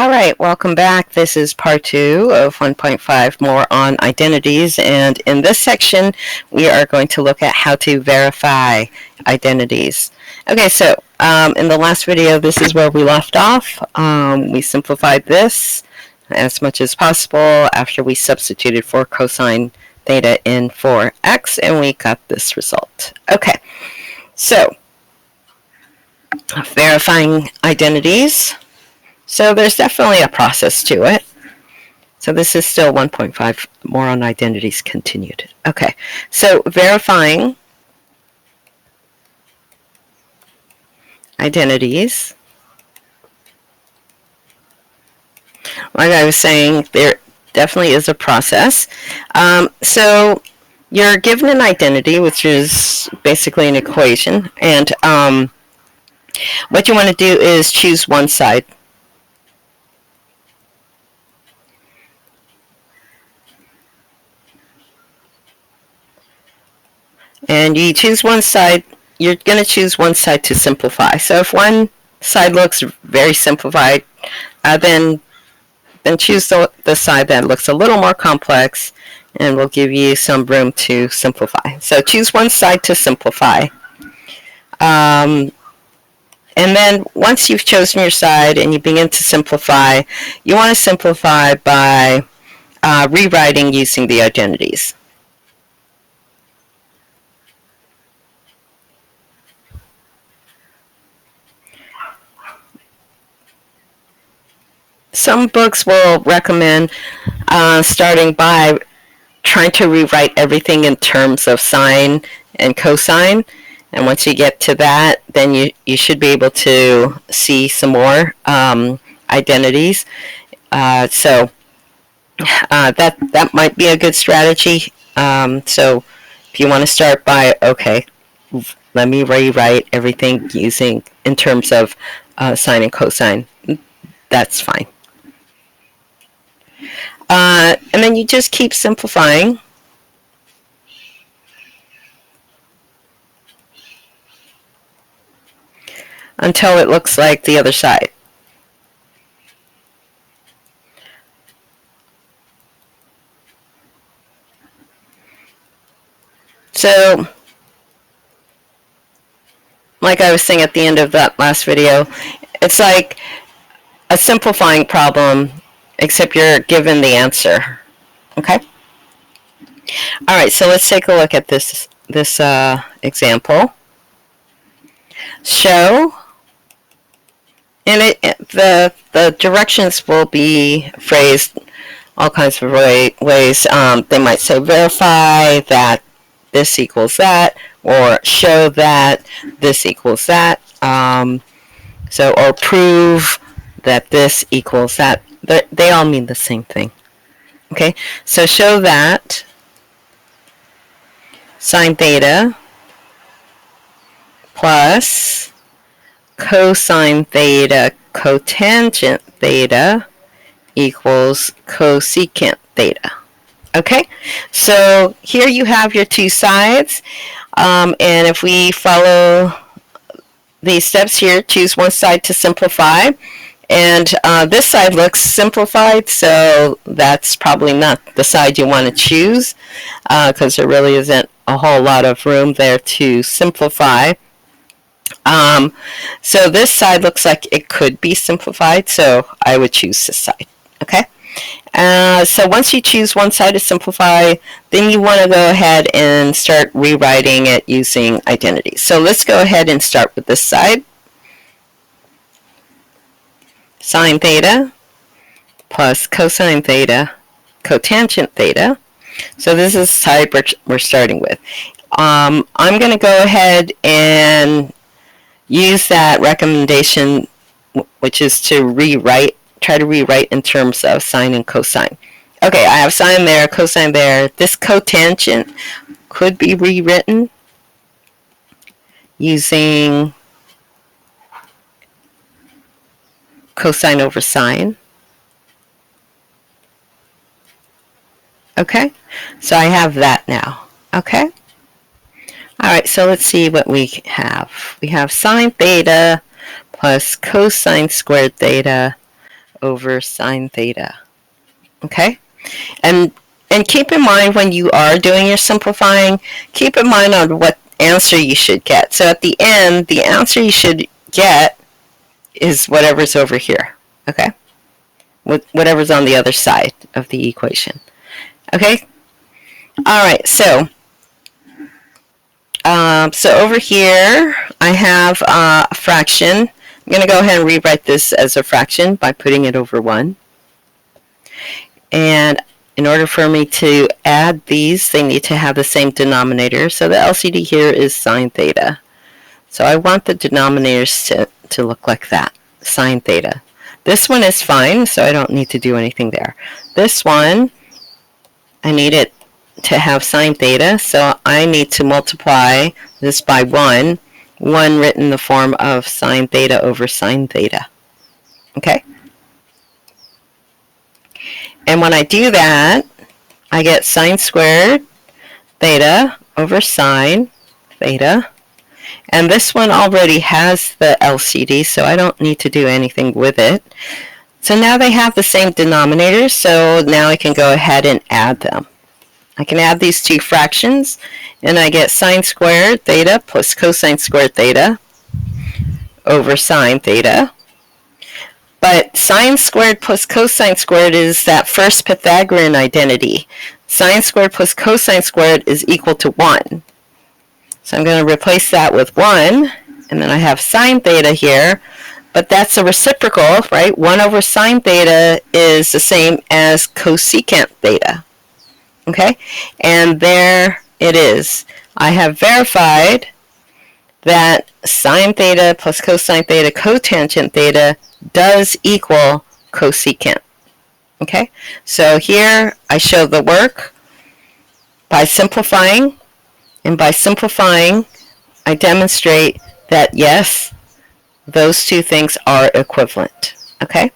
All right, welcome back. This is part 2 of 1.5 More on Identities, and in this section we are going to look at how to verify identities. Okay, so in the last video, this is where we left off. We simplified this as much as possible after we substituted for cosine theta in for x, and we got this result. Okay, so verifying identities. So there's definitely a process to it. So this is still 1.5 More on Identities continued. Okay, so verifying identities. Like I was saying, there definitely is a process. So you're given an identity, which is basically an equation, and what you want to do is choose one side. And you choose one side, you're going to choose one side to simplify. So if one side looks very simplified, then choose the side that looks a little more complex and will give you some room to simplify. So choose one side to simplify. And then once you've chosen your side and you begin to simplify, you want to simplify by rewriting using the identities. Some books will recommend starting by trying to rewrite everything in terms of sine and cosine. And once you get to that, then you should be able to see some more identities. So that might be a good strategy. So if you want to start by, okay, let me rewrite everything using in terms of sine and cosine, that's fine. And then you just keep simplifying until it looks like the other side. So, like I was saying at the end of that last video, it's like a simplifying problem, except you're given the answer. Okay? All right, so let's take a look at this example. Show, and the directions will be phrased all kinds of ways. They might say verify that this equals that, or show that this equals that, or prove that this equals that. They all mean the same thing. Okay, so show that sine theta plus cosine theta cotangent theta equals cosecant theta. Okay, so here you have your two sides, and if we follow these steps here, choose one side to simplify, and this side looks simplified, so that's probably not the side you want to choose, because there really isn't a whole lot of room there to simplify. So this side looks like it could be simplified, so I would choose this side. Okay, so once you choose one side to simplify, then you want to go ahead and start rewriting it using identities. So let's go ahead and start with this side. Sine theta plus cosine theta cotangent theta. So this is the side we're starting with. I'm going to go ahead and use that recommendation, which is to try to rewrite in terms of sine and cosine. Okay, I have sine there, cosine there. This cotangent could be rewritten using cosine over sine. Okay, so I have that now. Okay, all right, so let's see what we have. We have sine theta plus cosine squared theta over sine theta. Okay? And keep in mind when you are doing your simplifying, keep in mind on what answer you should get. So at the end, the answer you should get is whatever's over here. Okay? Whatever's on the other side of the equation. Okay? All right, so over here, I have a fraction. I'm going to go ahead and rewrite this as a fraction by putting it over 1. And in order for me to add these, they need to have the same denominator. So the LCD here is sine theta. So I want the denominators to look like that, sine theta. This one is fine, so I don't need to do anything there. This one, I need it to have sine theta, so I need to multiply this by 1 written in the form of sine theta over sine theta. Okay? And when I do that, I get sine squared theta over sine theta. And this one already has the LCD, so I don't need to do anything with it. So now they have the same denominators, so now I can go ahead and add them. I can add these two fractions, and I get sine squared theta plus cosine squared theta over sine theta. But sine squared plus cosine squared is that first Pythagorean identity. Sine squared plus cosine squared is equal to 1. So I'm going to replace that with 1, and then I have sine theta here, but that's a reciprocal, right? 1 over sine theta is the same as cosecant theta. Okay? And there it is. I have verified that sine theta plus cosine theta cotangent theta does equal cosecant. Okay? So here I show the work by simplifying, and by simplifying I demonstrate that yes, those two things are equivalent. Okay?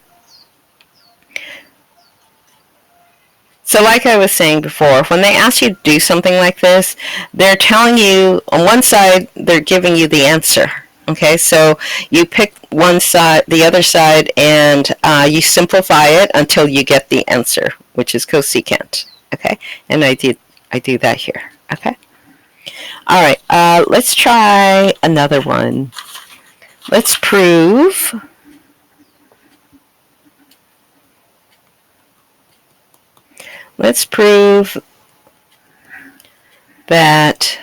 So like I was saying before, when they ask you to do something like this, they're telling you, on one side, they're giving you the answer. Okay, so you pick one side, the other side, and you simplify it until you get the answer, which is cosecant. Okay, and I do that here. Okay. All right, let's try another one. Let's prove that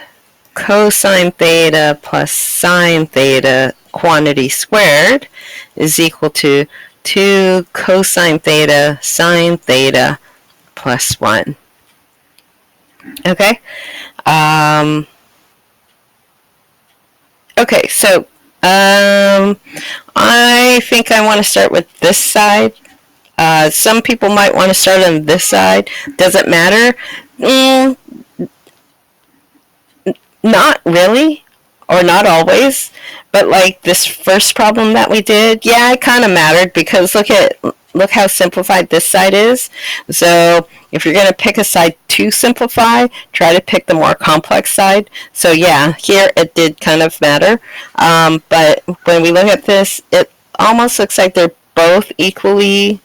cosine theta plus sine theta quantity squared is equal to 2 cosine theta sine theta plus 1. Okay? Okay, so I think I want to start with this side. Some people might want to start on this side. Does it matter? Not really, or not always. But like this first problem that we did, yeah, it kind of mattered because look how simplified this side is. So if you're going to pick a side to simplify, try to pick the more complex side. So yeah, here it did kind of matter. But when we look at this, it almost looks like they're both equally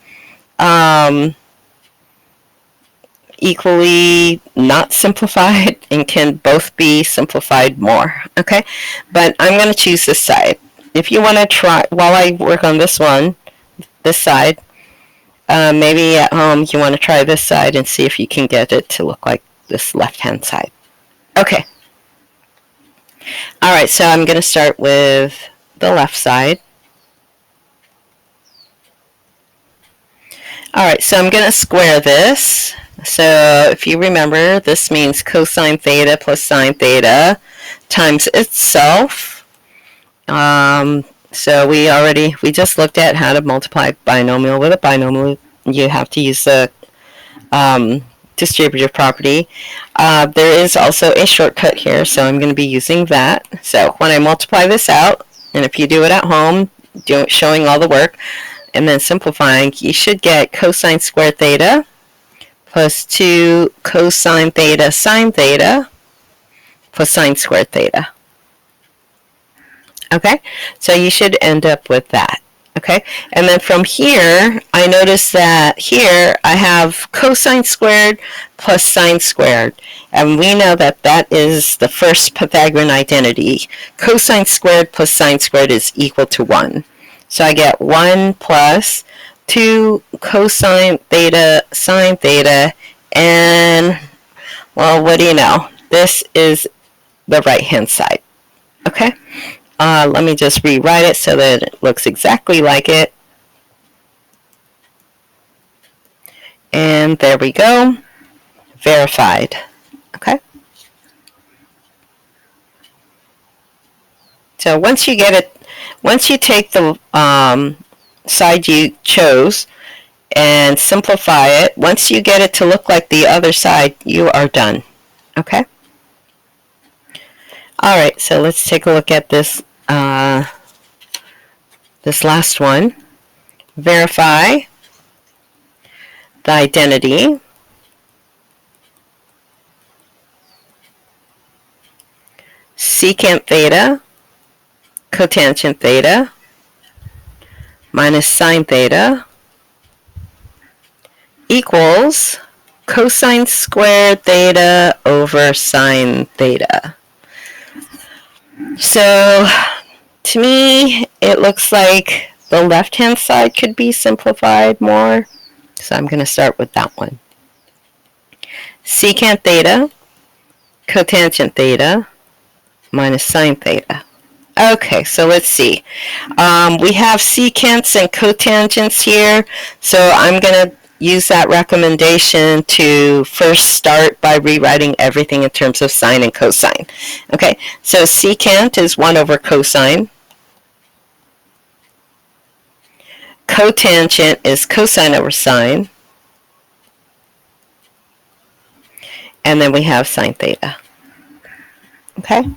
not simplified and can both be simplified more. Okay, but I'm going to choose this side. If you want to try, while I work on this one, this side, maybe at home you want to try this side and see if you can get it to look like this left-hand side. Okay. Alright, so I'm going to start with the left side. Alright, so I'm going to square this. So if you remember, this means cosine theta plus sine theta times itself. So we just looked at how to multiply binomial with a binomial. You have to use the distributive property. There is also a shortcut here, so I'm going to be using that. So when I multiply this out, and if you do it at home, showing all the work, and then simplifying, you should get cosine squared theta plus 2 cosine theta sine theta plus sine squared theta. Okay, so you should end up with that. Okay, and then from here, I notice that here I have cosine squared plus sine squared. And we know that that is the first Pythagorean identity. Cosine squared plus sine squared is equal to 1. So I get 1 plus 2 cosine theta sine theta, and, well, what do you know? This is the right-hand side. Okay? Let me just rewrite it so that it looks exactly like it. And there we go. Verified. Okay? So once you get it, once you take the side you chose and simplify it, once you get it to look like the other side, you are done. Okay? Alright, so let's take a look at this this last one. Verify the identity. Secant theta cotangent theta minus sine theta equals cosine squared theta over sine theta. So to me, it looks like the left-hand side could be simplified more. So I'm going to start with that one. Secant theta cotangent theta minus sine theta. Okay, so let's see. We have secants and cotangents here, so I'm going to use that recommendation to first start by rewriting everything in terms of sine and cosine. Okay, so secant is 1 over cosine. Cotangent is cosine over sine. And then we have sine theta. Okay?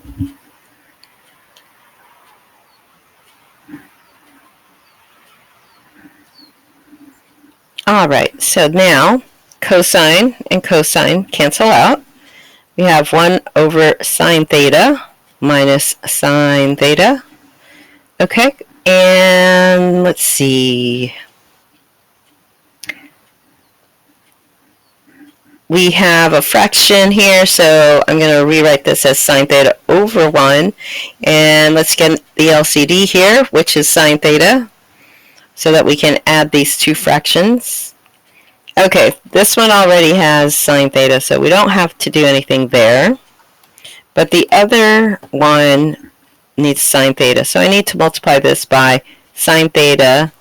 Alright, so now cosine and cosine cancel out. We have 1 over sine theta minus sine theta. Okay, and let's see. We have a fraction here, so I'm going to rewrite this as sine theta over 1. And let's get the LCD here, which is sine theta, so that we can add these two fractions. Okay, this one already has sine theta, so we don't have to do anything there. But the other one needs sine theta, so I need to multiply this by sine theta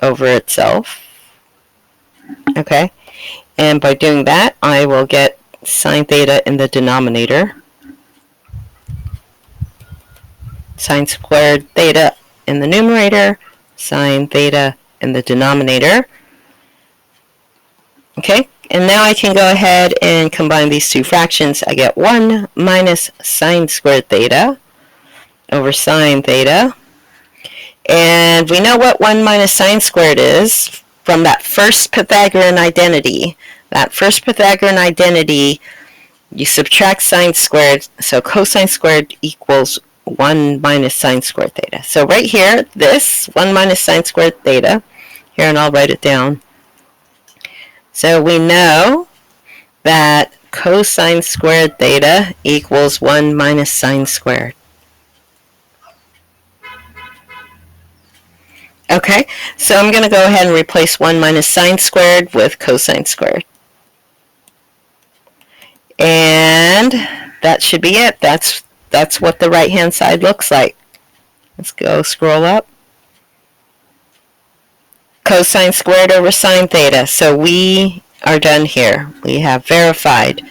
over itself. Okay, and by doing that, I will get sine theta in the denominator. Sine squared theta in the numerator, sine theta in the denominator. Okay, and now I can go ahead and combine these two fractions. I get 1 minus sine squared theta over sine theta. And we know what 1 minus sine squared is from that first Pythagorean identity. That first Pythagorean identity, you subtract sine squared, so cosine squared equals 1 minus sine squared theta. So right here, this 1 minus sine squared theta, here, and I'll write it down. So we know that cosine squared theta equals 1 minus sine squared. Okay, so I'm going to go ahead and replace 1 minus sine squared with cosine squared. And that should be it. That's what the right-hand side looks like. Let's go scroll up. Cosine squared over sine theta. So we are done here. We have verified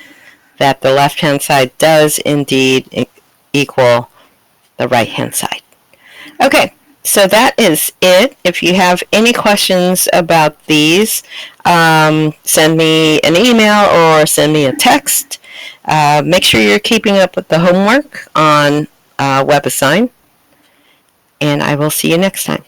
that the left-hand side does indeed equal the right-hand side. Okay, so that is it. If you have any questions about these, send me an email or send me a text. Make sure you're keeping up with the homework on WebAssign, and I will see you next time.